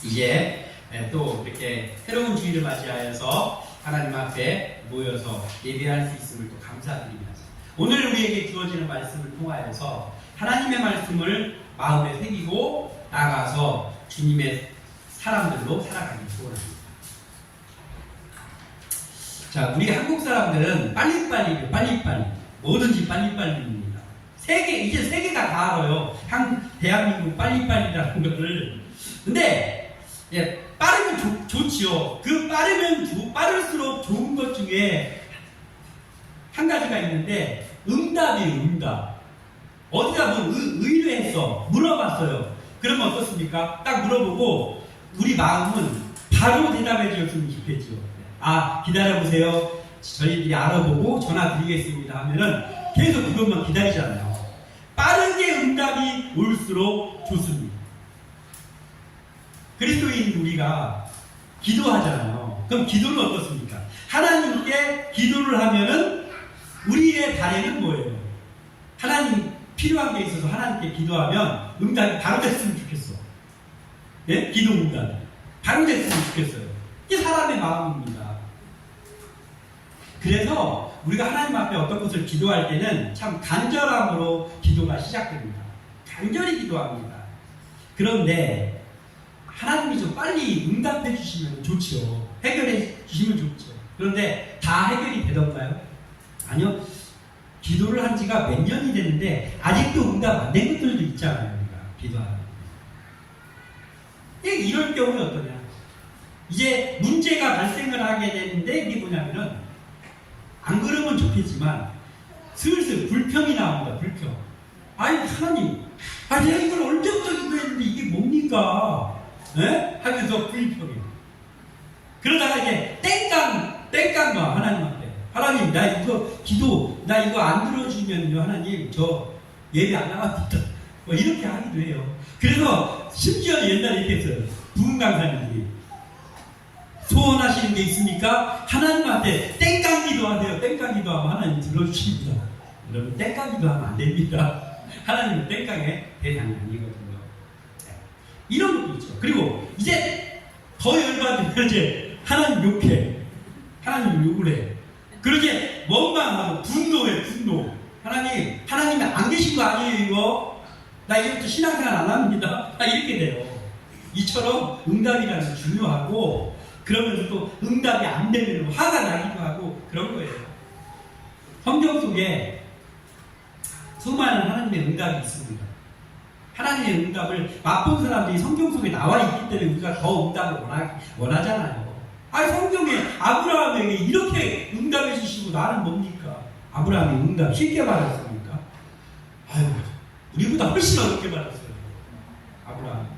이제 또 이렇게 새로운 주일을 맞이하여서 하나님 앞에 모여서 예배할 수 있음을 또 감사드립니다. 오늘 우리에게 주어지는 말씀을 통하여서 하나님의 말씀을 마음에 새기고 나아가서 주님의 사람들로 살아가기 소원합니다. 자, 우리 한국 사람들은 빨리빨리 뭐든지 빨리빨리입니다. 이제 세계가 다 알아요. 대한민국 빨리빨리라는 것을. 근데 빠르면 좋지요. 그 빠를수록 좋은 것 중에 한 가지가 있는데 응답이에요. 응답. 어디다 뭐 의뢰했어, 물어봤어요. 그러면 어떻습니까? 딱 물어보고 우리 마음은 바로 대답해 주셨으면 좋겠죠. 아, 기다려보세요. 저희들이 알아보고 전화 드리겠습니다 하면은 계속 그것만 기다리잖아요. 빠르게 응답이 올수록 좋습니다. 그리스도인 우리가 기도하잖아요. 그럼 기도는 어떻습니까? 하나님께 기도를 하면은 우리의 바램은 뭐예요? 하나님 필요한 게 있어서 하나님께 기도하면 응답이 바로 됐으면 좋겠어. 예? 기도 응답이 바로 됐으면 좋겠어요. 이게 사람의 마음입니다. 그래서 우리가 하나님 앞에 어떤 것을 기도할 때는 참 간절함으로 기도가 시작됩니다. 간절히 기도합니다. 그런데 하나님이 좀 빨리 응답해 주시면 좋죠. 해결해 주시면 좋죠. 그런데 다 해결이 되던가요? 아니요. 기도를 한 지가 몇 년이 됐는데 아직도 응답 안 된 것들도 있잖아요. 우리가 기도하는. 이럴 경우는 어떠냐? 이제 문제가 발생을 하게 되는데 이게 뭐냐면은 안 그러면 좋겠지만 슬슬 불평이 나옵니다. 불평. 아니 하나님, 내가 이걸 언제부터 기도했는데 이게 뭡니까? 네? 하면서 불평해. 그러다가 이제 땡깡 봐 하나님 앞에. 하나님, 나 이거 안 들어주면요 하나님 저 예배 안 나갑니다. 뭐 이렇게 하기도 해요. 그래서 심지어 옛날에 이렇게 했어요. 부흥 강사님들이 소원하시는 게 있습니까? 하나님 앞에 땡깡 기도하세요. 땡깡 기도하면 하나님 들어주십니다. 여러분 땡깡 기도하면 안 됩니다. 하나님은 땡깡의 대상이 아니거든요. 이런 것도 있죠. 그리고 이제 더 열받으면 이제 하나님 욕해. 하나님 욕을 해. 그러게 원망하고 분노해. 분노. 하나님이 안 계신 거 아니에요 이거? 나 이제부터 신앙생활 안 합니다. 이렇게 돼요. 이처럼 응답이라는 게 중요하고 그러면서 또 응답이 안 되면 화가 나기도 하고 그런 거예요. 성경 속에 수많은 하나님의 응답이 있습니다. 하나님의 응답을 맛본 사람들이 성경 속에 나와 있기 때문에 우리가 더 응답을 원하잖아요. 성경에 아브라함에게 이렇게 응답해 주시고 나는 뭡니까? 아브라함이 응답 쉽게 받았습니까? 우리보다 훨씬 어렵게 받았어요. 아브라함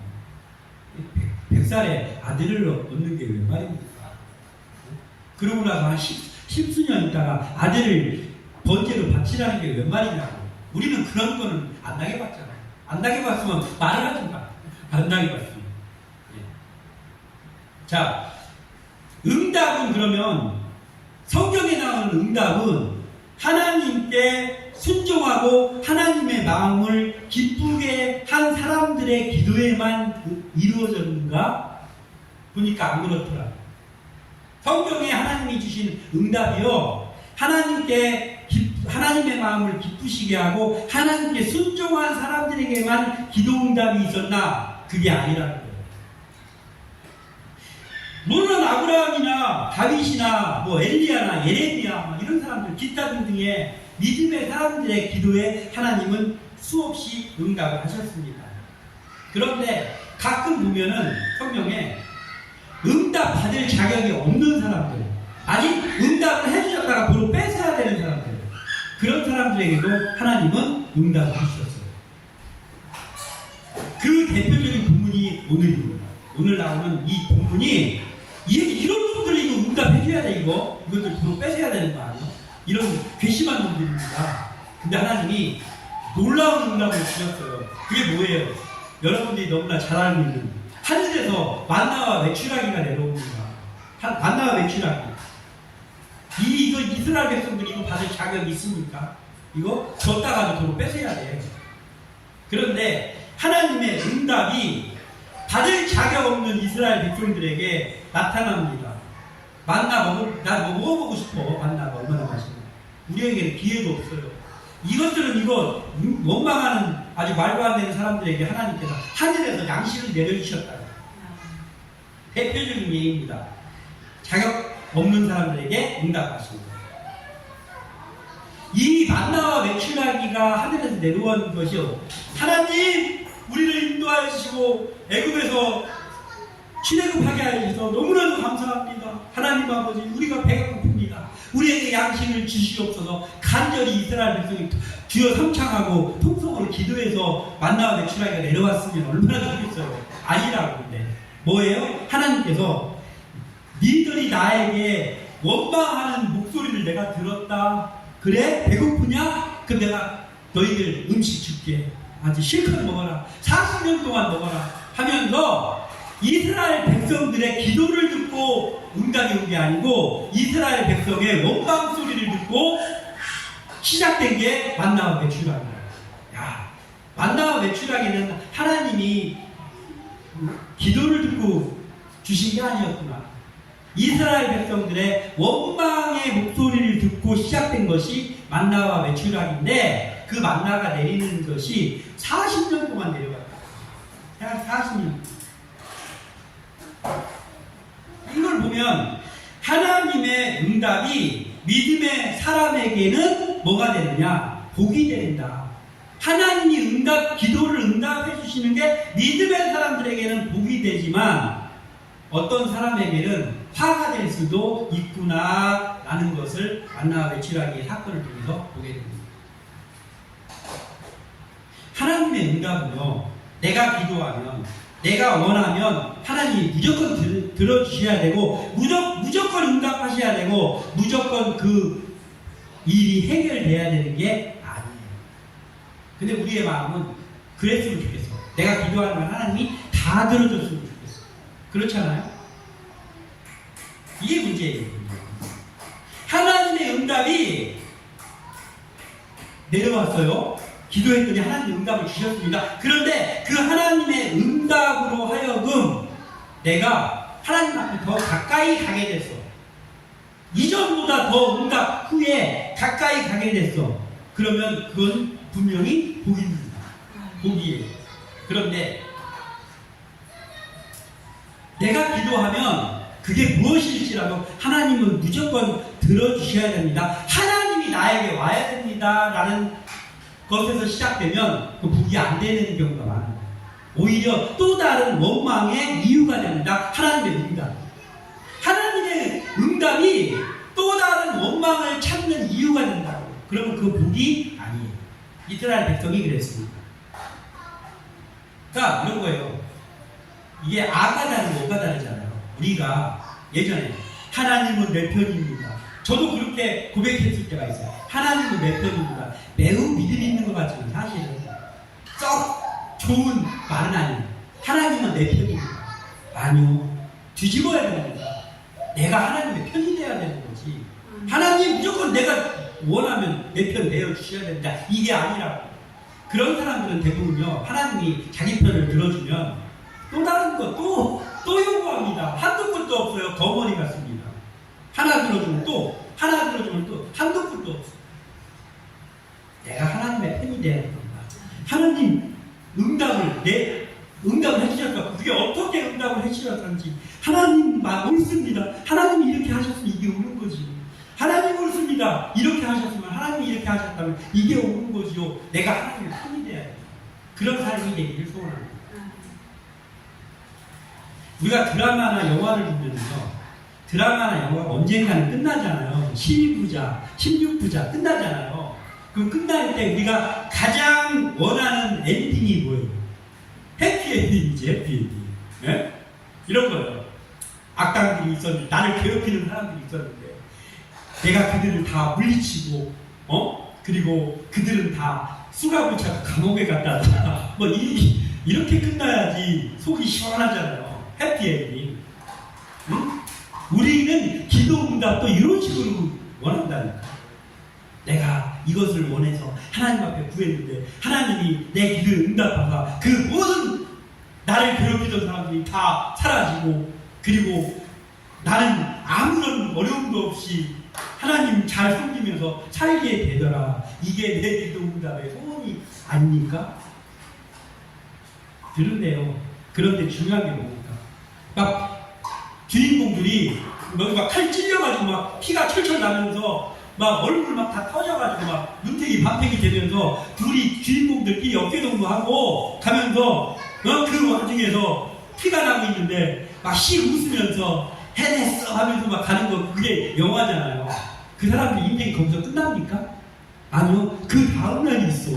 100살에 아들을 얻는 게 웬 말입니까? 그러고 나서 한 십수년 있다가 아들을 번제로 바치라는 게 웬 말이냐고. 우리는 그런 거는 안 당해봤잖아요. 안 당해봤으면 말을 하지 마. 안 당해봤으면. 자, 응답은 그러면 성경에 나오는 응답은 하나님께 순종하고 하나님의 마음을 기쁘게 한 사람들의 기도에만 이루어졌는가? 보니까 안 그렇더라. 성경에 하나님이 주신 응답이요, 하나님의 마음을 기쁘시게 하고 하나님께 순종한 사람들에게만 기도 응답이 있었나? 그게 아니라는 거예요. 물론 아브라함이나 다윗이나 엘리야나 예레미야 이런 사람들 기타 등등의 믿음의 사람들의 기도에 하나님은 수없이 응답을 하셨습니다. 그런데 가끔 보면은 성경에 응답 받을 자격이 없는 사람들, 아니 응답을 해주셨다가 바로 뺏어야 되는 사람들, 그런 사람들에게도 하나님은 응답을 해주셨어요. 그 대표적인 본문이 오늘입니다. 오늘 나오는 이 본문이 이런 분들이 이거 응답해줘야 돼. 이것들 바로 뺏어야 되는 거 아니야? 이런 괘씸한 놈들입니다. 근데 하나님이 놀라운 응답을 주셨어요. 그게 뭐예요? 여러분들이 너무나 잘 알고 있는 하늘에서 만나와 메추라기가 내려옵니다. 만나와 메추라기. 이거 이스라엘 백성들이 이거 받을 자격이 있습니까? 이거 줬다가도 도로 뺏어야 돼. 그런데 하나님의 응답이 받을 자격 없는 이스라엘 이스라엘 백성들에게 나타납니다. 나 뭐 먹어보고 싶어. 만나가 얼마나 맛있나. 우리에게는 기회도 없어요. 이것들은 원망하는 아주 말도 안 되는 사람들에게 하나님께서 하늘에서 양식을 내려주셨다. 대표적인 예입니다. 자격 없는 사람들에게 응답하십니다. 이 만나와 메추라기가 하늘에서 내려온 것이요. 하나님, 우리를 인도하여 주시고 애굽에서 출애굽하게 하여 주셔서 너무나도 감사합니다. 하나님 아버지, 우리가 배가 고픕니다. 우리에게 양식을 주시옵소서. 간절히 이스라엘 백성이 주여 삼창하고 통성으로 기도해서 만나와 메추라기가 내려왔으면 얼마나 좋겠어요. 아니라고. 근데 뭐예요? 하나님께서 니들이 나에게 원망하는 목소리를 내가 들었다. 그래? 배고프냐? 그럼 내가 너희들 음식 줄게. 아주 실컷 먹어라. 40년 동안 먹어라. 하면서 이스라엘 백성들의 기도를 듣고 응답이 온 게 아니고 이스라엘 백성의 원망 소리를 듣고 시작된 게 만나와 메추라기예요. 야, 만나와 메추라기는 하나님이 기도를 듣고 주신 게 아니었구나. 이스라엘 백성들의 원망의 목소리를 듣고 시작된 것이 만나와 메추라기인데 그 만나가 내리는 것이 40년 동안 내려갔다. 약 40년. 이걸 보면 하나님의 응답이 믿음의 사람에게는 뭐가 되느냐? 복이 된다. 하나님이 기도를 응답해 주시는 게 믿음의 사람들에게는 복이 되지만 어떤 사람에게는 화가 될 수도 있구나 라는 것을 만나와 메추라기의 사건을 통해서 보게 됩니다. 하나님의 응답은요, 내가 기도하면, 내가 원하면 하나님이 무조건 들어주셔야 되고 무조건 응답하셔야 되고 무조건 그 일이 해결돼야 되는 게 아니에요. 근데 우리의 마음은 그랬으면 좋겠어. 내가 기도하면 하나님이 다 들어줬으면 좋겠어. 그렇잖아요? 이게 문제예요. 하나님의 응답이 내려왔어요. 기도했더니 하나님의 응답을 주셨습니다. 그런데 그 하나님의 응답으로 하여금 내가 하나님 앞에 더 가까이 가게 됐어. 이전보다 더 응답 후에 가까이 가게 됐어. 그러면 그건 분명히 복입니다. 복이에요. 그런데 내가 기도하면 그게 무엇일지라도 하나님은 무조건 들어주셔야 됩니다. 하나님이 나에게 와야 됩니다. 라는 것에서 시작되면 그 복이 안 되는 경우가 많아요. 오히려 또 다른 원망의 이유가 됩니다. 하나님의 응답. 하나님의 응답이 또 다른 원망을 찾는 이유가 된다고. 그러면 그 복이 아니에요. 이스라엘 백성이 그랬습니다. 자, 이런 거예요. 이게 아가 다르고 오가 다르잖아요. 우리가 예전에 하나님은 내 편입니다. 저도 그렇게 고백했을 때가 있어요. 하나님은 내 편입니다. 매우 믿음 있는 것 같지만 사실은 썩 좋은 말은 아니에요. 하나님은 내 편입니다. 아니요. 뒤집어야 됩니다. 내가 하나님의 편이 돼야 되는 거지. 하나님 무조건 내가 원하면 내 편 내어주셔야 된다. 이게 아니라고. 그런 사람들은 대부분요. 하나님이 자기 편을 들어주면 또 다른 거 또 요구합니다. 한두 끝도 없어요. 거머리 같습니다. 하나 들어주면 또, 하나 들어주면 또, 한두 끝도 없어요. 내가 하나님의 편이 돼야 됩니다. 하나님 응답을 해주셨다. 그게 어떻게 응답을 해주셨는지. 하나님만 옳습니다. 하나님이 이렇게 하셨으면 이게 오는 거지. 하나님 옳습니다. 이렇게 하셨으면, 하나님이 이렇게 하셨다면 이게 오는 거지요. 내가 하나님의 편이 돼야 돼요. 그런 삶이 되기를 소원합니다. 우리가 드라마나 영화를 보면서 드라마나 영화가 언젠가는 끝나잖아요. 12부작, 16부작 끝나잖아요. 그 끝날 때 우리가 가장 원하는 엔딩이 뭐예요? 해피엔딩이지, 해피엔딩. 네? 이런 거예요. 악당들이 있었는데, 나를 괴롭히는 사람들이 있었는데, 내가 그들을 다 물리치고, 그리고 그들은 다 수갑을 차고 감옥에 갔다 왔다. 뭐, 이렇게 끝나야지 속이 시원하잖아요. 해피엔딩. 응? 우리는 기도 응답도 이런 식으로 원한다니까. 내가 이것을 원해서 하나님 앞에 구했는데 하나님이 내 기도를 응답하사 그 모든 나를 괴롭히는 버티던 사람들이 다 사라지고, 그리고 나는 아무런 어려움도 없이 하나님 잘 섬기면서 살게 되더라. 이게 내 기도 응답의 소원이 아닙니까? 들은데요. 그런데 중요한 게 뭡니까? 막 주인공들이 막 칼 찔려가지고 막 피가 철철 나면서 막 얼굴 막 다 터져가지고 막 눈탱이 밤탱이 되면서 둘이 주인공들끼리 어깨동무하고 가면서 그 와중에서 피가 나고 있는데 막 씩 웃으면서 해냈어 하면서 막 가는 거, 그게 영화잖아요. 그 사람들 인생이 거기서 끝납니까? 아니요. 그 다음날이 있어.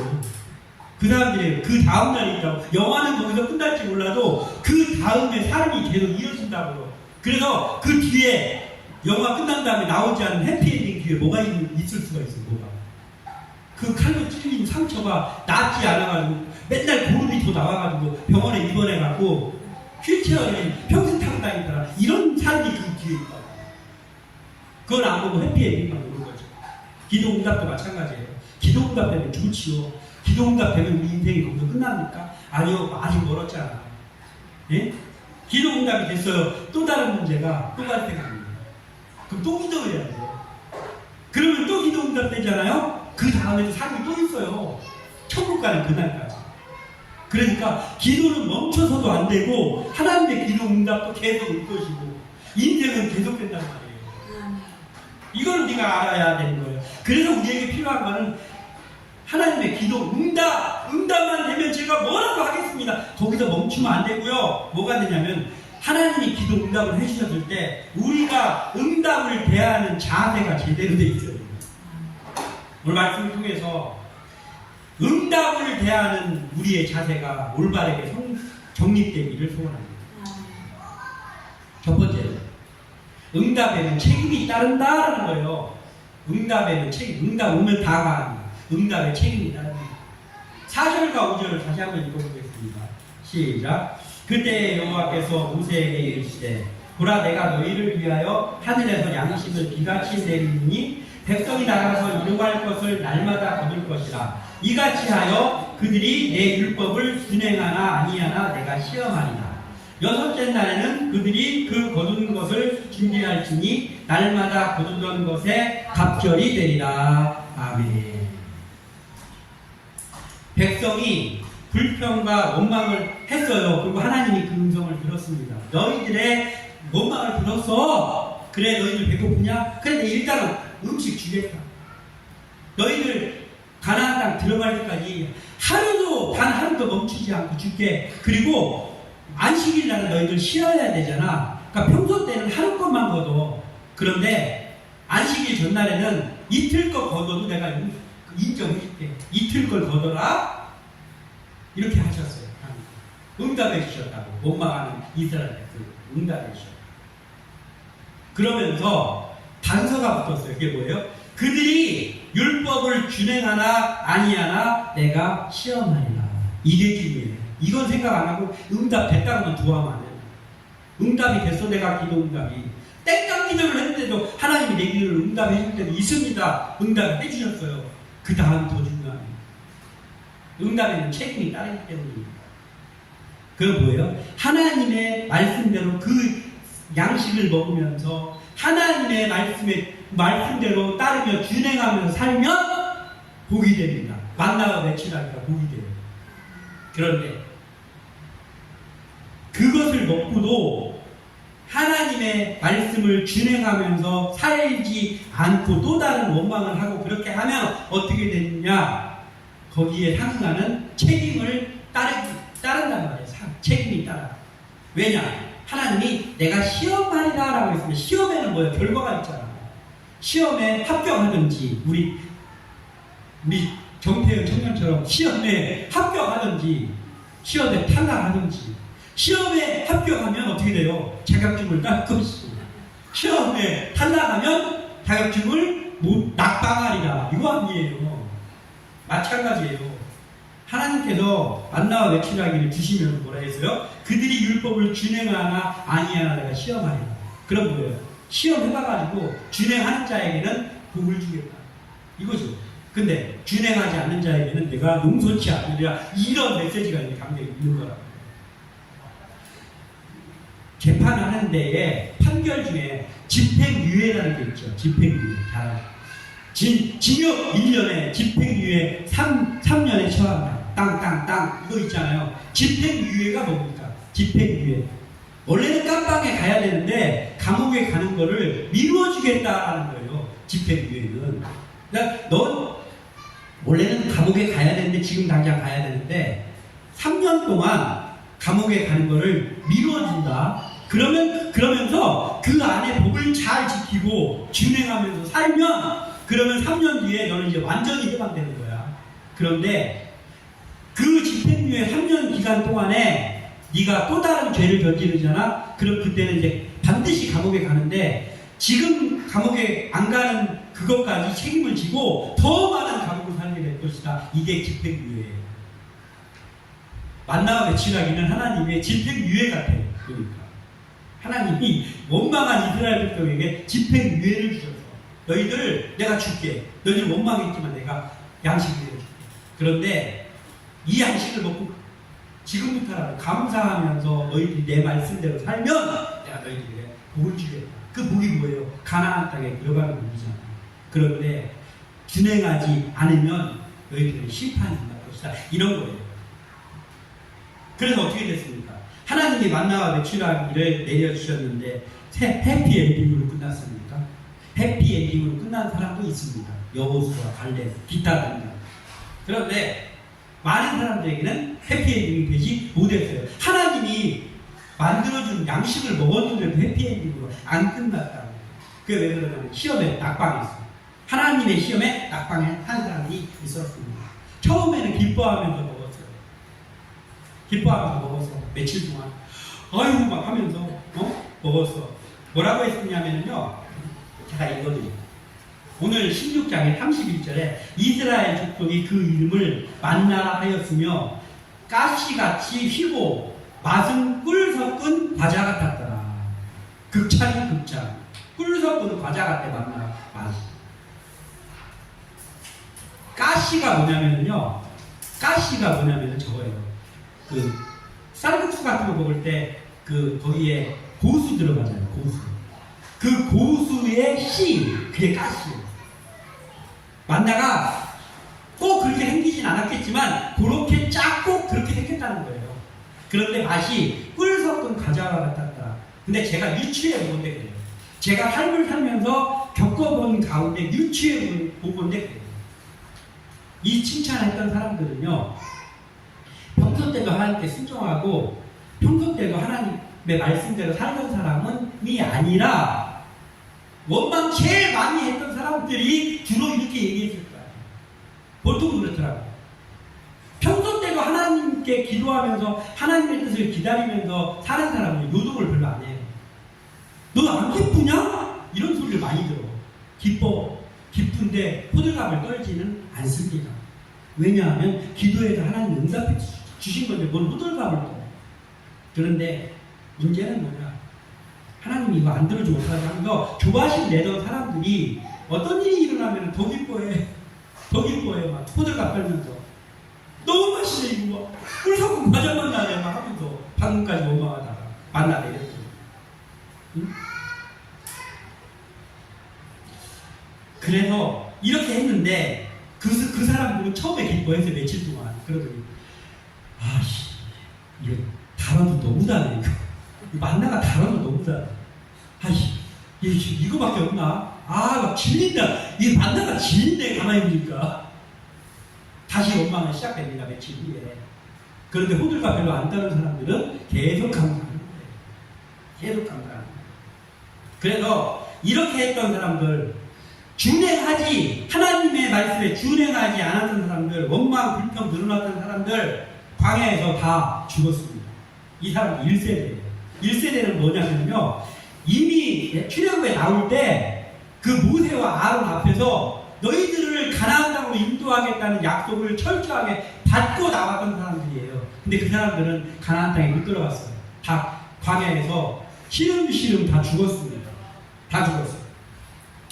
그 사람들이 그 다음날이 있다고. 영화는 거기서 끝날지 몰라도 그 다음에 삶이 계속 이어진다고요. 그래서 그 뒤에 영화 끝난 다음에 나오지 않은 해피엔딩 뒤에 뭐가 있을 수가 있어요. 뭐가. 그 칼로 찔린 상처가 낫지 않아가지고 맨날 고름이 더 나와가지고 병원에 입원해갖고 휠체어에 평생 타고 다니더라. 이런 삶이 그 뒤에 있다. 그건 안 보고 해피엔딩만 보는 거죠. 기도응답도 마찬가지예요. 기도응답 되면 좋지요. 기도응답 되면 우리 인생이 거기서 끝납니까? 아니요. 아직 멀었잖아. 예? 기도응답이 됐어요. 또 다른 문제가 또 발생합니다. 그럼 또 기도해야 돼요. 그러면 또 기도응답 되잖아요. 그 다음에도 삶이 또 있어요. 천국 가는 그날까지. 그러니까 기도는 멈춰서도 안 되고 하나님의 기도응답도 계속 올 것이고 인생은 계속된단 말이에요. 이걸 우리가 알아야 되는 거예요. 그래서 우리에게 필요한 거는 하나님의 기도 응답만 되면 제가 뭐라고 하겠습니다. 거기서 멈추면 안 되고요. 뭐가 되냐면 하나님이 기도 응답을 해주셨을 때 우리가 응답을 대하는 자세가 제대로 돼 있어요. 오늘 말씀을 통해서 응답을 대하는 우리의 자세가 올바르게 정립되기를 소원합니다. 첫 번째로 응답에는 책임이 따른다라는 거예요. 응답에는 책임, 응답 오면 다 가는 응답의 책임이 따릅니다. 4절과 5절을 다시 한번 읽어보겠습니다. 시작. 그때 여호와께서 모세에게 이르시되 보라 내가 너희를 위하여 하늘에서 양식을 비같이 내리니 백성이 나가서 이루갈 것을 날마다 거둘 것이라. 이같이 하여 그들이 내 율법을 준행하나 아니하나 내가 시험하리라. 여섯째 날에는 그들이 그 거두는 것을 준비할지니 날마다 거두던 것에 갑절이 되리라. 아멘. 백성이 불평과 원망을 했어요. 그리고 하나님이 그 음성을 들었습니다. 너희들의 원망을 들었어. 그래 너희들 배고프냐? 그런데 일단은 음식 주겠다. 너희들 가나안 땅 들어갈 때까지 하루도 단 하루도 멈추지 않고 줄게. 그리고 안식일 날은 너희들 쉬어야 되잖아. 그러니까 평소 때는 하루 것만 걷어. 그런데 안식일 전날에는 이틀 거 걷어도 내가 인정해줄게. 이틀 걸 걷어라. 이렇게 하셨어요. 응답해 주셨다고. 원망하는 이스라엘 응답해 주셨다고. 그러면서 단서가 붙었어요. 이게 뭐예요? 그들이 율법을 준행하나 아니하나 내가 시험하리라. 이게 중요해요. 이건 생각 안 하고 응답 됐다고만 두하면 안 돼요. 응답이 됐어. 내가 기도 응답이. 땡깡 기도를 했는데도 하나님이 내 기도를 응답해 줄 때도 있습니다. 응답해 주셨어요. 그 다음이 더 중요합니다. 응답에는 책임이 따르기 때문입니다. 그건 뭐예요? 하나님의 말씀대로 그 양식을 먹으면서 하나님의 말씀대로 따르며 준행하면서 살면 복이 됩니다. 만나가 며칠하니까 복이 돼요. 그런데 그것을 먹고도 하나님의 말씀을 준행하면서 살지 않고 또 다른 원망을 하고 그렇게 하면 어떻게 되느냐? 거기에 상응하는 책임을 따른단 말이에요. 책임이 따라. 왜냐? 하나님이 내가 시험하리라 라고 했습니다. 시험에는 뭐예요? 결과가 있잖아요. 시험에 합격하든지 우리 정태현 청년처럼 시험에 합격하든지 시험에 탈락하든지. 시험에 합격하면 어떻게 돼요? 자격증을 딸 것이고 시험에 탈락하면 자격증을 낙방하리라. 이거 아니에요. 마찬가지예요. 하나님께서 만나와 외출하기를 주시면 뭐라 했어요? 그들이 율법을 준행하나 아니하나 내가 시험하리라. 그럼 뭐예요? 시험해봐가지고 준행하는 자에게는 복을 주겠다. 이거죠. 근데 준행하지 않는 자에게는 내가 용서치 않으리라. 이런 메시지가 담겨 있는 거라고. 재판하는 데에 판결 중에 집행유예라는 게 있죠. 집행유예. 징역 1년에 집행유예 3년에 처한다. 땅 이거 있잖아요. 집행유예가 뭡니까? 집행유예. 원래는 깜빵에 가야 되는데 감옥에 가는 거를 미루어주겠다라는 거예요. 집행유예는. 그러니까 넌 원래는 감옥에 가야 되는데 지금 당장 가야 되는데 3년 동안 감옥에 가는 거를 미루어준다. 그러면서 그 안에 법을 잘 지키고 준행하면서 살면 그러면 3년 뒤에 너는 이제 완전히 해방되는 거야. 그런데 그 집행유예 3년 기간 동안에 네가 또 다른 죄를 저지르잖아. 그럼 그때는 이제 반드시 감옥에 가는데 지금 감옥에 안 가는 그것까지 책임을 지고 더 많은 감옥을 살게 될 것이다. 이게 집행유예예요. 만나와 매치하기는 하나님의 집행유예 같아요. 그러니까 하나님이 원망한 이스라엘 백성에게 집행유예를 주셔서 너희들 내가 줄게. 너희들 원망했지만 내가 양식을 줄게. 그런데 이 양식을 먹고 지금부터라도 감사하면서 너희들이 내 말씀대로 살면 내가 너희들에게 복을 주겠다. 그 복이 뭐예요? 가나안 땅에 들어가는 복이잖아요. 그런데 준행하지 않으면 너희들은 심판이 임할 것이다. 이런 거예요. 그래서 어떻게 됐습니까? 하나님이 만나와 매출하기를 내려주셨는데 해피엔딩으로 끝났습니까? 해피엔딩으로 끝난 사람도 있습니다. 여호수아, 갈렙, 기타 등등. 그런데 많은 사람들에게는 해피엔딩이 되지 못했어요. 하나님이 만들어준 양식을 먹었는데도 해피엔딩으로 안 끝났다고. 그게 왜 그러냐면 시험에 낙방했어요. 하나님의 시험에 낙방한 사람이 있었습니다. 처음에는 기뻐하면서 먹었어요. 기뻐하면서 먹어서 며칠 동안 아이고 막 하면서 먹었어. 뭐라고 했었냐면요. 제가 읽어드릴게요. 오늘 16장의 31절에 이스라엘 족속이 그 이름을 만나라 하였으며 가시같이 휘고 맛은 꿀 섞은 과자 같았더라. 극찬이 극찬. 꿀 섞은 과자 같아 만나 맛이. 가시가 뭐냐면요. 가시가 뭐냐면 저거예요. 그 쌀국수 같은 거 먹을 때 그 거기에 고수 들어가잖아요. 고수. 그 고수의 씨 그게 가시예요. 만나가 꼭 그렇게 생기진 않았겠지만 그렇게 작고 그렇게 생겼다는 거예요. 그런데 맛이 꿀 섞은 과자와 같았다. 근데 제가 유추해 본 건데 그래요. 제가 삶을 살면서 겪어본 가운데 유추해 본 건데 그래요. 이 칭찬했던 사람들은요. 평소 때도 하나님께 순종하고 평소 때도 하나님의 말씀대로 살던 사람이 아니라 원망 제일 많이 했던 사람들이 주로 이렇게 얘기했을 거예요. 보통 그렇더라고요. 평소 때도 하나님께 기도하면서 하나님의 뜻을 기다리면서 사는 사람은 요동을 별로 안 해요. 너 안 기쁘냐? 이런 소리를 많이 들어. 기쁜데 호들갑을 떨지는 않습니다. 왜냐하면 기도에도 하나님 응답해 주신 건데 뭘 호들갑을 떠. 그런데 문제는 뭐냐? 하나님이 이거 안 들어주고 못하게 하면서 조바심 내던 사람들이 어떤 일이 일어나면 더 기뻐해. 막 호들갑 떨면서 너무 맛있네 이거 막 꿀 섞은 과자 만나네 막 하면서 방금까지 원망하다가 만나게 됐어. 응? 그래서 이렇게 했는데 그 사람들은 처음에 기뻐해서 며칠 동안 그러더니 아씨 이거 달아도 너무 달아 이거 만나가 달아도 너무 달아 아씨 이거밖에 없나 막 질린다 이 만나가 질린데 가만히 보니까 다시 원망을 시작됩니다. 며칠 후에. 그런데 호들갑 별로 안 따는 사람들은 계속 감사하는 거예요. 계속 감사하는 거예요. 그래서 이렇게 했던 사람들 준행하지 하나님의 말씀에 준행하지 않았던 사람들 원망 불평 늘어났던 사람들 광야에서 다 죽었습니다. 이 사람 1세대예요. 1세대는 뭐냐면요 이미 출애굽에 나올 때 그 모세와 아론 앞에서 너희들을 가나안 땅으로 인도하겠다는 약속을 철저하게 받고 나왔던 사람들이에요. 근데 그 사람들은 가나안 땅에 못 들어갔어요. 다 광야에서 시름시름 다 죽었습니다. 다 죽었어요.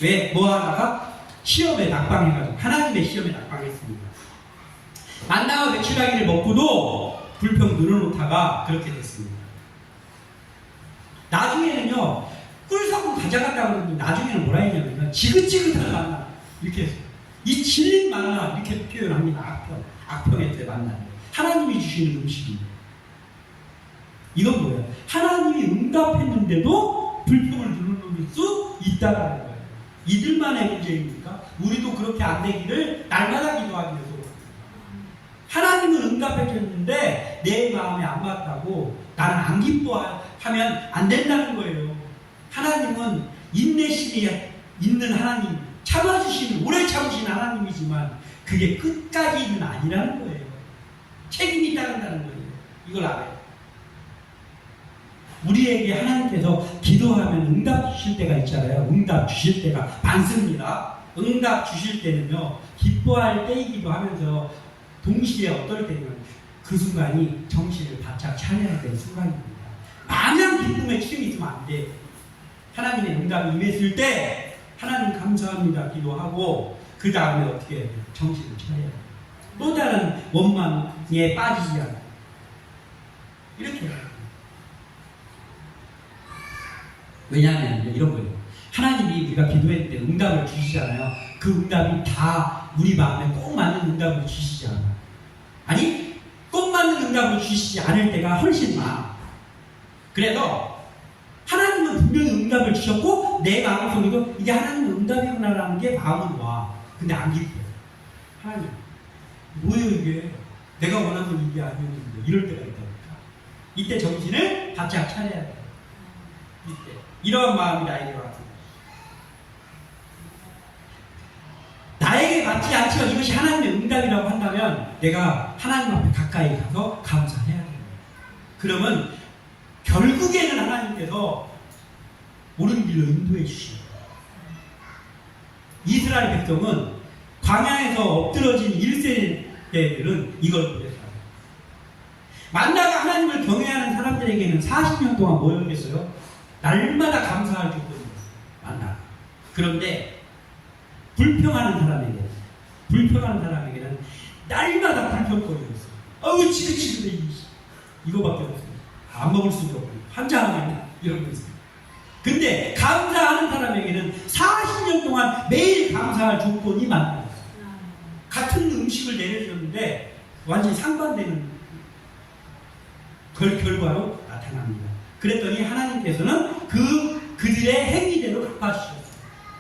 왜? 뭐 하다가 시험에 낙방해가지고 하나님의 시험에 낙방했습니다. 만나와 메추라기를 먹고도 불평 늘어놓다가 그렇게 됐습니다. 나중에는요, 꿀성을 가져갔다 그러는데 나중에는 뭐라 했냐면요, 지긋지긋한 만나. 이렇게 해서. 이 질린 만나. 이렇게 표현합니다. 악평의 때 만나. 하나님이 주시는 음식입니다. 이건 뭐예요? 하나님이 응답했는데도 불평을 누를 수 있다라는 거예요. 이들만의 문제입니까? 우리도 그렇게 안 되기를 날마다 기도하기 위해서. 하나님은 응답해줬는데 내 마음에 안 맞다고 나는 안 기뻐하면 안 된다는 거예요. 하나님은 인내심이 있는 하나님, 참아주시는, 오래 참으신 하나님이지만 그게 끝까지는 아니라는 거예요. 책임이 따른다는 거예요. 이걸 알아요. 우리에게 하나님께서 기도하면 응답 주실 때가 있잖아요. 응답 주실 때가 많습니다. 응답 주실 때는요, 기뻐할 때이기도 하면서 동시에 어떨 때는 그 순간이 정신을 바짝 차려야 되는 순간입니다. 마냥 기쁨에 취해 있으면 안 돼. 하나님의 응답이 임했을 때 하나님 감사합니다 기도하고 그 다음에 어떻게 해야 돼요? 정신을 차려야 돼요. 또 다른 원망에 빠지지 않고 이렇게 해야 돼요. 왜냐하면 이런 거예요. 하나님이 우리가 기도했을 때 응답을 주시잖아요. 그 응답이 다 우리 마음에 꼭 맞는 응답을 주시지 않아요. 아니, 꼭 맞는 응답을 주시지 않을 때가 훨씬 많아. 그래서 하나님은 분명히 응답을 주셨고 내 마음속에도 이게 하나님의 응답이구나라는 게 마음으로 와. 근데 안 기뻐요. 하나님, 뭐예요 이게? 내가 원하는 일이 아니었는데 이럴 때가 있다니까. 이때 정신을 바짝 차려야 돼요. 이때. 이런 마음이 나에게 왔습니다. 나에게 맞지 않지만 이것이 하나님의 응답이라고 한다면 내가 하나님 앞에 가까이 가서 감사해야 돼요. 그러면 결국에는 하나님께서 옳은 길로 인도해 주시고, 이스라엘 백성은 광야에서 엎드러진 1세대들은 이걸 보냈어요. 만나가 하나님을 경외하는 사람들에게는 40년 동안 뭐였겠어요? 날마다 감사할 조건이었어요. 만나. 그런데 불평하는 사람에게는 날마다 불평거리였어요. 어우 지긋지긋해 이거밖에 없어요. 안 먹을 수도 없고 환장하겠네 이런 거 있어요. 근데 감사하는 사람에게는 40년 동안 매일 감사할 조건이 많아요. 같은 음식을 내려줬는데 완전히 상반되는 결과로 나타납니다. 그랬더니 하나님께서는 그들의 행위대로 갚아주셨어요.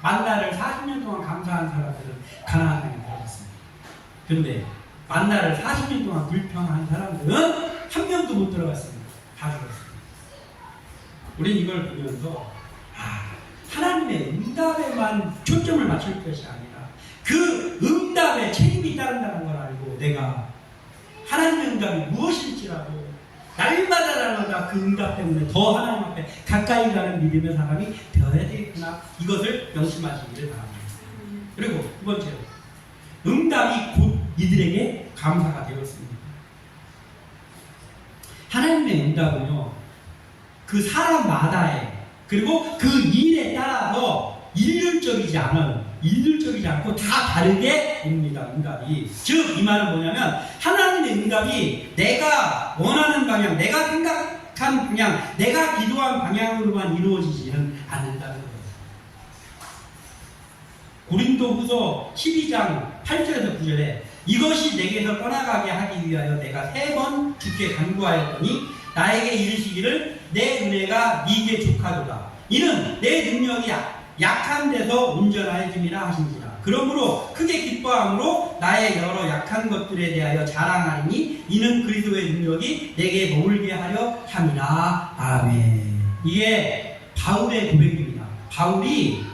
만나를 40년 동안 감사한 사람들은 가나안 땅에 들어갔습니다. 그런데 만나를 40년 동안 불평한 사람들은 한 명도 못 들어갔습니다. 다 죽었습니다. 우리는 이걸 보면서 하나님의 응답에만 초점을 맞출 것이 아니라 그 응답에 책임이 따른다는 걸 알고 내가 하나님의 응답이 무엇인지라도 날마다 그 응답 때문에 더 하나님 앞에 가까이 가는 믿음의 사람이 되어야 되겠구나. 이것을 명심하시기를 바랍니다. 그리고 두 번째로 응답이 곧 이들에게 감사가 되었습니다. 하나님의 응답은요, 그 사람마다의 그리고 그 일에 따라서 일률적이지 않고 다 다르게 옵니다. 응답이. 즉 이 말은 뭐냐면 하나님의 응답이 내가 원하는 방향, 내가 생각한 방향, 내가 기도한 방향으로만 이루어지지는 않는다는 거예요. 고린도후서 12장 8절에서 9절에 이것이 내게서 떠나가게 하기 위하여 내가 3번 주께 간구하였더니 나에게 이르시기를 내 은혜가 네게 족하도다. 이는 내 능력이 약한 데서 온전하여짐이라 하신지라. 그러므로 크게 기뻐함으로 나의 여러 약한 것들에 대하여 자랑하리니 이는 그리스도의 능력이 내게 머물게 하려 함이라. 아멘. 이게 바울의 고백입니다. 바울이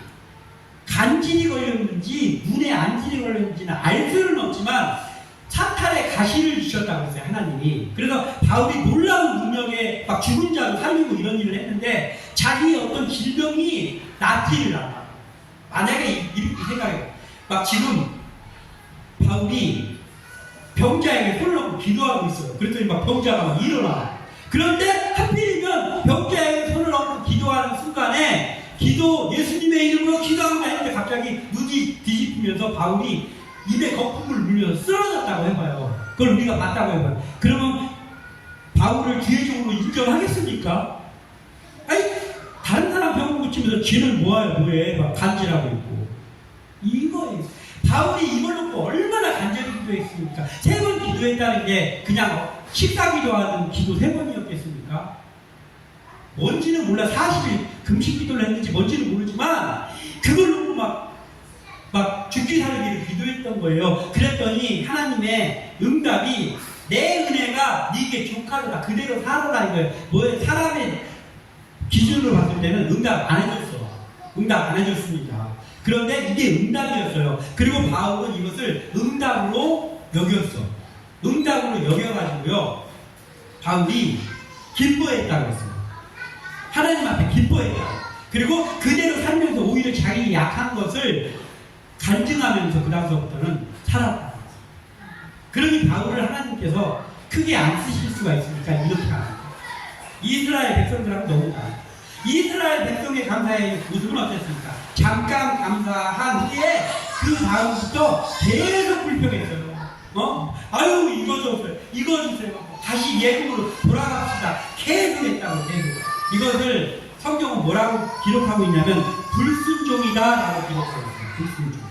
간질이 걸렸는지 눈에 안질이 걸렸는지는 알 수는 없지만 사탄의 가시를 주셨다고 했어요. 하나님이. 그래서 바울이 놀라운 능력에 막 죽은 자를 살리고 이런 일을 했는데 자기의 어떤 질병이 낫지를 않아. 만약에 이 생각해요. 막 지금 바울이 병자에게 손을 놓고 기도하고 있어요. 그랬더니 막 병자가 막 일어나. 그런데 하필이면 병자에게 손을 놓고 기도하는 순간에 예수님의 이름으로 기도합니다 했는데 갑자기 눈이 뒤집히면서 바울이 입에 거품을 물려서 쓰러졌다고 해봐요. 그걸 우리가 봤다고 해봐요. 그러면 바울을 기회적으로 인정하겠습니까? 아니 고치면서 쥐는 뭐해? 막 간지라고 있고. 이거예요. 바울이 이걸 놓고 얼마나 간절히 기도했습니까? 3번 기도했다는 게 그냥 식사 기도하는 기도 3번이었겠습니까? 뭔지는 몰라. 40일 금식 기도를 했는지 뭔지는 모르지만 그걸 놓고 막 죽기 살기를 기도했던 거예요. 그랬더니 하나님의 응답이 내 은혜가 네게 족하도다. 그대로 살아라 이거예요. 뭐예요? 사람의 기준으로 봤을 때는 응답 안 해줬어. 응답 안 해줬습니다. 그런데 이게 응답이었어요. 그리고 바울은 이것을 응답으로 여겼어. 응답으로 여겨가지고요. 바울이 기뻐했다고 했어요. 하나님 앞에 기뻐했다. 그리고 그대로 살면서 오히려 자기 약한 것을 간증하면서 그 다음서부터는 살았다. 그러니 바울을 하나님께서 크게 안 쓰실 수가 있으니까 이렇게 합니다. 이스라엘 백성들하고 너무 다르다. 이스라엘 백성의 감사의 모습은 어땠습니까? 잠깐 감사한 후에 그 다음부터 계속 불평했어요. 아유 이거 주세요. 이거 주세요. 다시 예금으로 돌아갑시다. 계속 했다고 계속. 이것을 성경은 뭐라고 기록하고 있냐면 불순종이다 라고 기록하고 있어요. 불순종.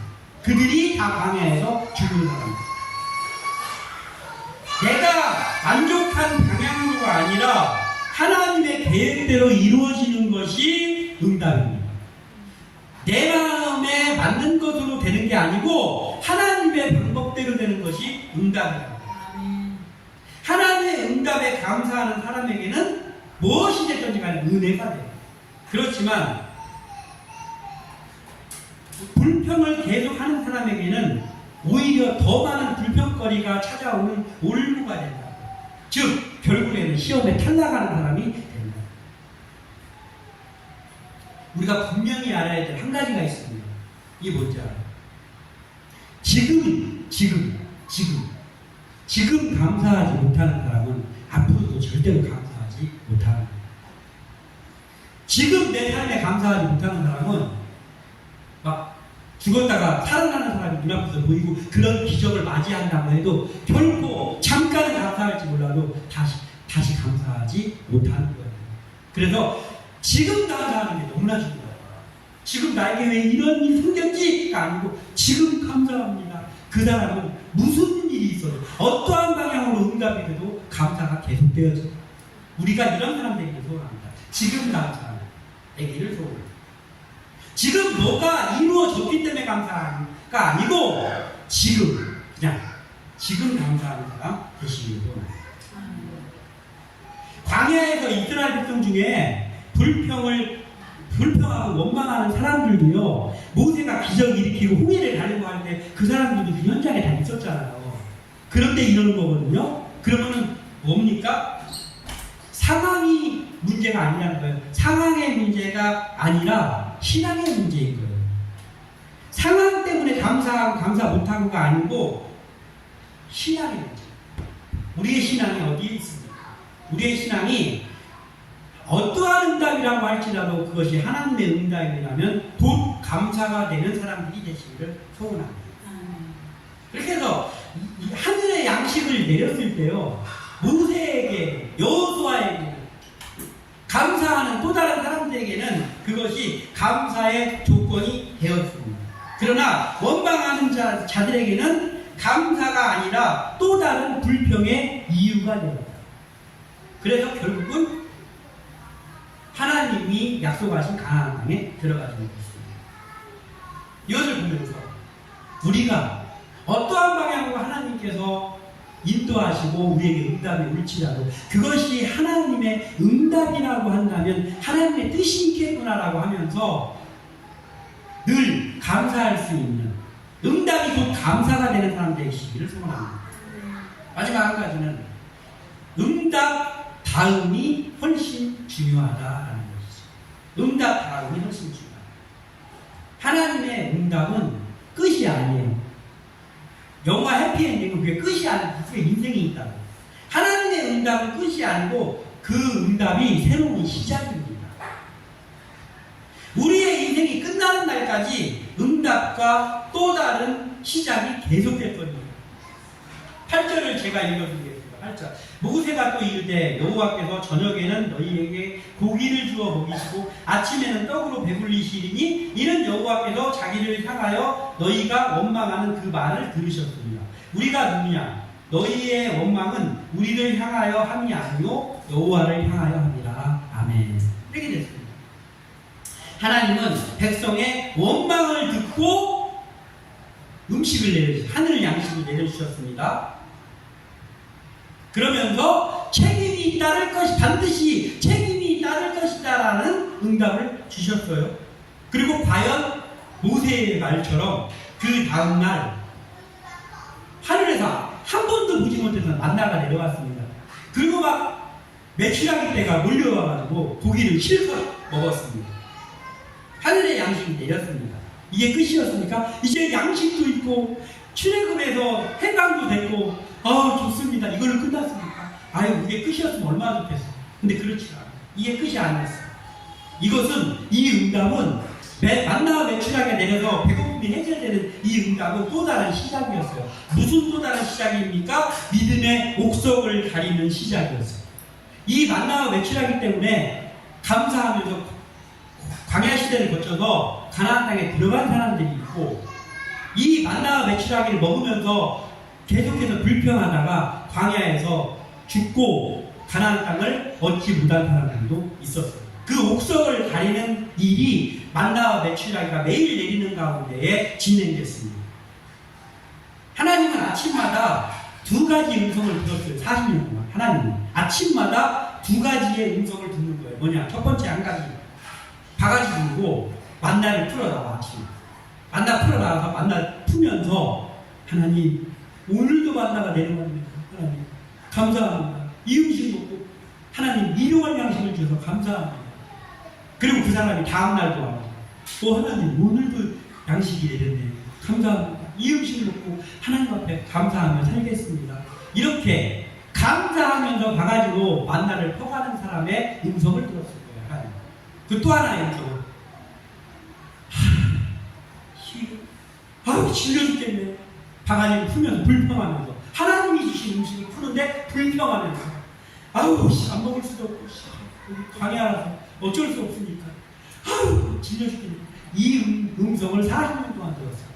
그들이 다 광야에서 죽은 사람입니다. 내가 만족한 방향으로가 아니라 하나님의 계획대로 이루어지는 것이 응답입니다. 내 마음에 맞는 것으로 되는 게 아니고 하나님의 방법대로 되는 것이 응답이다. 하나님의 응답에 감사하는 사람에게는 무엇이 됐든지 간에 은혜가 돼요. 그렇지만 불평을 계속하는 사람에게는 오히려 더 많은 불평거리가 찾아오는 올무가 된다. 즉 결국에는 시험에 탈락하는 사람이 된다. 우리가 분명히 알아야 될 한 가지가 있습니다. 이게 뭔지 알아요? 지금 감사하지 못하는 사람은 앞으로도 절대로 감사하지 못하는 거예요. 지금 내 삶에 감사하지 못하는 사람은 막 죽었다가 살아나는 사람이 눈앞에서 보이고 그런 기적을 맞이한다고 해도 결코 잠깐은 감사할지 몰라도 다시 감사하지 못하는 거예요. 그래서 지금 감사하는 게 너무나 중요해요. 지금 나에게 왜 이런 일이 생겼지가 아니고 지금 감사합니다. 그 사람은 무슨 일이 있어도 어떠한 방향으로 응답이 돼도 감사가 계속되어져요. 우리가 이런 사람들에게 소원합니다. 지금 감사하기를 소원합니다. 지금 뭐가 이루어졌기 때문에 감사가 아니고 그냥 지금 감사하는 사람 되시기를 소원합니다. 광야에서 이스라엘 백성 중에 불평하고 원망하는 사람들도요, 모세가 기적 일으키고 홍해를 가려고 하는데 그 사람들도 그 현장에 다 있었잖아요. 그런데 이러는 거거든요. 그러면은 뭡니까? 상황이 문제가 아니라는 거예요. 상황의 문제가 아니라 신앙의 문제인 거예요. 상황 때문에 감사하고 감사 못하고가 아니고 신앙의 문제. 우리의 신앙이 어디에 있습니까? 우리의 신앙이 어떠한 응답이라고 할지라도 그것이 하나님의 응답이라면 곧 감사가 되는 사람들이 되시기를 소원합니다. 그렇게 해서 하늘의 양식을 내렸을 때요, 모세에게, 여호수아에게 감사하는 또 다른 사람들에게는 그것이 감사의 조건이 되었습니다. 그러나 원망하는 자들에게는 감사가 아니라 또 다른 불평의 이유가 되었다. 그래서 결국은 하나님이 약속하신 가나안 땅에 들어가는 것입니다. 이것을 보면서 우리가 어떠한 방향으로 하나님께서 인도하시고 우리에게 응답이 올지라도 그것이 하나님의 응답이라고 한다면 하나님의 뜻이 있겠구나라고 하면서 늘 감사할 수 있는, 응답이 곧 감사가 되는 사람 되시기를 소원합니다. 마지막 한 가지는 응답 다음이 훨씬 중요하다라는 것이죠. 응답 다음이 훨씬 중요하다. 하나님의 응답은 끝이 아니에요. 영화 해피엔딩은 그게 끝이 아니고 그게 인생이 있다고. 하나님의 응답은 끝이 아니고 그 응답이 새로운 시작입니다. 우리의 인생이 끝나는 날까지 응답과 또 다른 시작이 계속될 겁니다. 8절을 제가 읽어드리겠습니다. 8절. 8절. 모세가 또 이르되 여호와께서 저녁에는 너희에게 고기를 주어 먹이시고 아침에는 떡으로 배불리시리니 이는 여호와께서 자기를 향하여 너희가 원망하는 그 말을 들으셨습니다. 우리가 누구냐? 너희의 원망은 우리를 향하여 함이 아니요 여호와를 향하여 함이라. 아멘. 이렇게 됐습니다. 하나님은 백성의 원망을 듣고 음식을 내려주셨습니다. 하늘 양식을 내려주셨습니다. 그러면서 책임이 따를 것이 반드시 책임이 따를 것이다라는 응답을 주셨어요. 그리고 과연 모세의 말처럼 그 다음날 하늘에서 한 번도 보지 못해서 만나가 내려왔습니다. 그리고 막 메추라기 떼가 몰려와가지고 고기를 실컷 먹었습니다. 하늘의 양식이 내렸습니다. 이게 끝이었습니까? 이제 양식도 있고 출애굽에서 해방도 됐고 좋습니다. 이걸로 끝났습니까? 이게 끝이었으면 얼마나 좋겠어. 근데 그렇지 않아요. 이게 끝이 아니었어요. 이것은 이 응답은 만나와 메추라기가 내려서 배고픔이 해결되는 이 응답은 또 다른 시작이었어요. 무슨 또 다른 시작입니까? 믿음의 옥석을 가리는 시작이었어요. 이 만나와 메추라기 때문에 감사하면서 광야 시대를 거쳐서 가나안 땅에 들어간 사람들이 있고 이 만나와 메추라기를 먹으면서 계속해서 불평하다가 광야에서 죽고 가나안 땅을 얻지 못한 사람들도 있었어요. 그 옥석을 가리는 일이 만나와 메추라기가 매일 내리는 가운데에 진행됐습니다. 하나님은 아침마다 두 가지 음성을 들었어요. 40년 동안 하나님은 아침마다 두 가지의 음성을 듣는 거예요. 뭐냐? 첫 번째 한 가지 바가지 들고 만나를 풀어나와. 아침에 만나 풀어나와서 만나 풀면서 하나님 오늘도 만나가 내려갑니다. 하나님 감사합니다. 이 음식 먹고 하나님 일용할 양식을 주셔서 감사합니다. 그리고 그 사람이 다음날도 와요. 하나님 오늘도 양식이 내렸네요. 감사합니다. 이 음식을 먹고 하나님 앞에 감사하며 살겠습니다. 이렇게 감사하면서 바가지로 만나를 퍼가는 사람의 음성을 들었을 거예요. 하나님. 그 또 하나의 음성은 질려 죽겠네. 바가지를 풀면서 불평하면서 하나님이 주신 음식을 푸는데 불평하면서 안 먹을 수도 없고 광야라서 어쩔 수 없으니까 질려 죽겠네. 이 음성을 40년 동안 들었어요.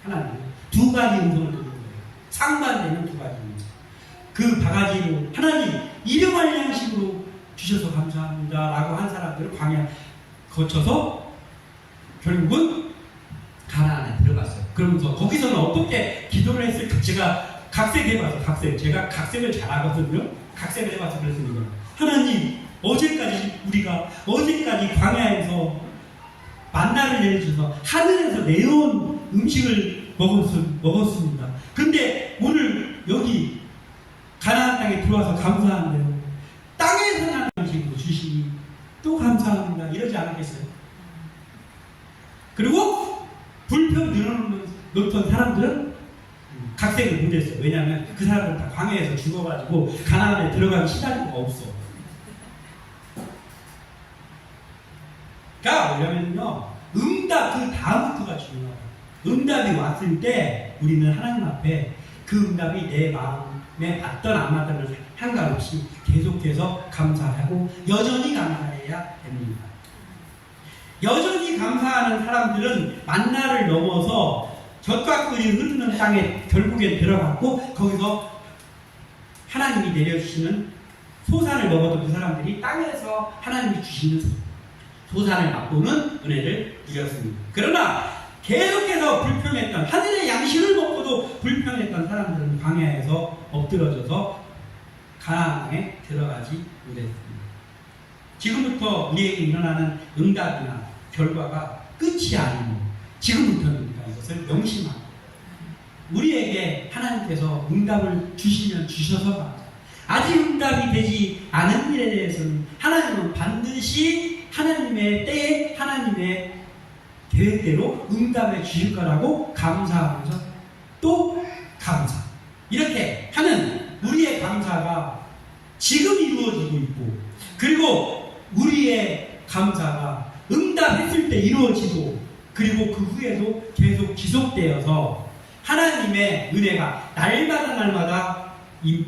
하나님 두 가지 음성을 듣는 거예요. 상반되는 두 가지 음성. 그 바가지로 하나님 일용할 양식으로 주셔서 감사합니다 라고 한 사람들을 광야 거쳐서 결국은 가나안에 들어갔어요. 그러면서 거기서는 어떻게 기도를 했을까? 제가 각색해봐서 제가 각색을 잘하거든요. 각색을 해봐서 그랬습니다. 하나님 어제까지 광야에서 만나를 내려주셔서 하늘에서 내려온 음식을 먹었습니다. 근데 오늘 여기 가나안 땅에 들어와서 감사한데요. 땅에서 나는 음식으로 주시니 또 감사합니다. 이러지 않았겠어요? 그리고 불평 늘어놓던 사람들은 각색을 못했어요. 왜냐하면 그 사람들은 다 광야에서 죽어가지고 가나안에 들어가기 시달리가 없어. 그러니까 뭐냐면요, 응답 그 다음부터가 중요해요. 응답이 왔을 때 우리는 하나님 앞에 그 응답이 내 마음에 맞던 안 맞던을 상관없이 계속해서 감사하고 여전히 감사해야 됩니다. 여전히 감사하는 사람들은 만나를 넘어서 젖과 꿀이 흐르는 땅에 결국엔 들어갔고 거기서 하나님이 내려주시는 소산을 먹어도 그 사람들이 땅에서 하나님이 주시는 소산을 맛보는 은혜를 누렸습니다. 그러나 계속해서 불평했던 하늘의 양식을 먹고도 불평했던 사람들은 광야에서 엎드러져서 가나안 땅에 들어가지 못했습니다. 지금부터 우리에게 일어나는 응답이나 결과가 끝이 아니고 지금부터니까 이것을 명심하고 우리에게 하나님께서 응답을 주시면 주셔서 아직 응답이 되지 않은 일에 대해서는 하나님은 반드시 하나님의 때에 하나님의 계획대로 응답해 주실 거라고 감사하면서 또 감사, 이렇게 하는 우리의 감사가 지금 이루어지고 있고, 그리고 우리의 감사가 응답했을 때 이루어지고, 그리고 그 후에도 계속 지속되어서 하나님의 은혜가 날마다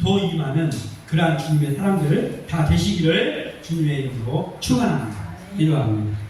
더 임하는 그러한 주님의 사람들 다 되시기를 주님의 이름으로 축원합니다. 기도합니다.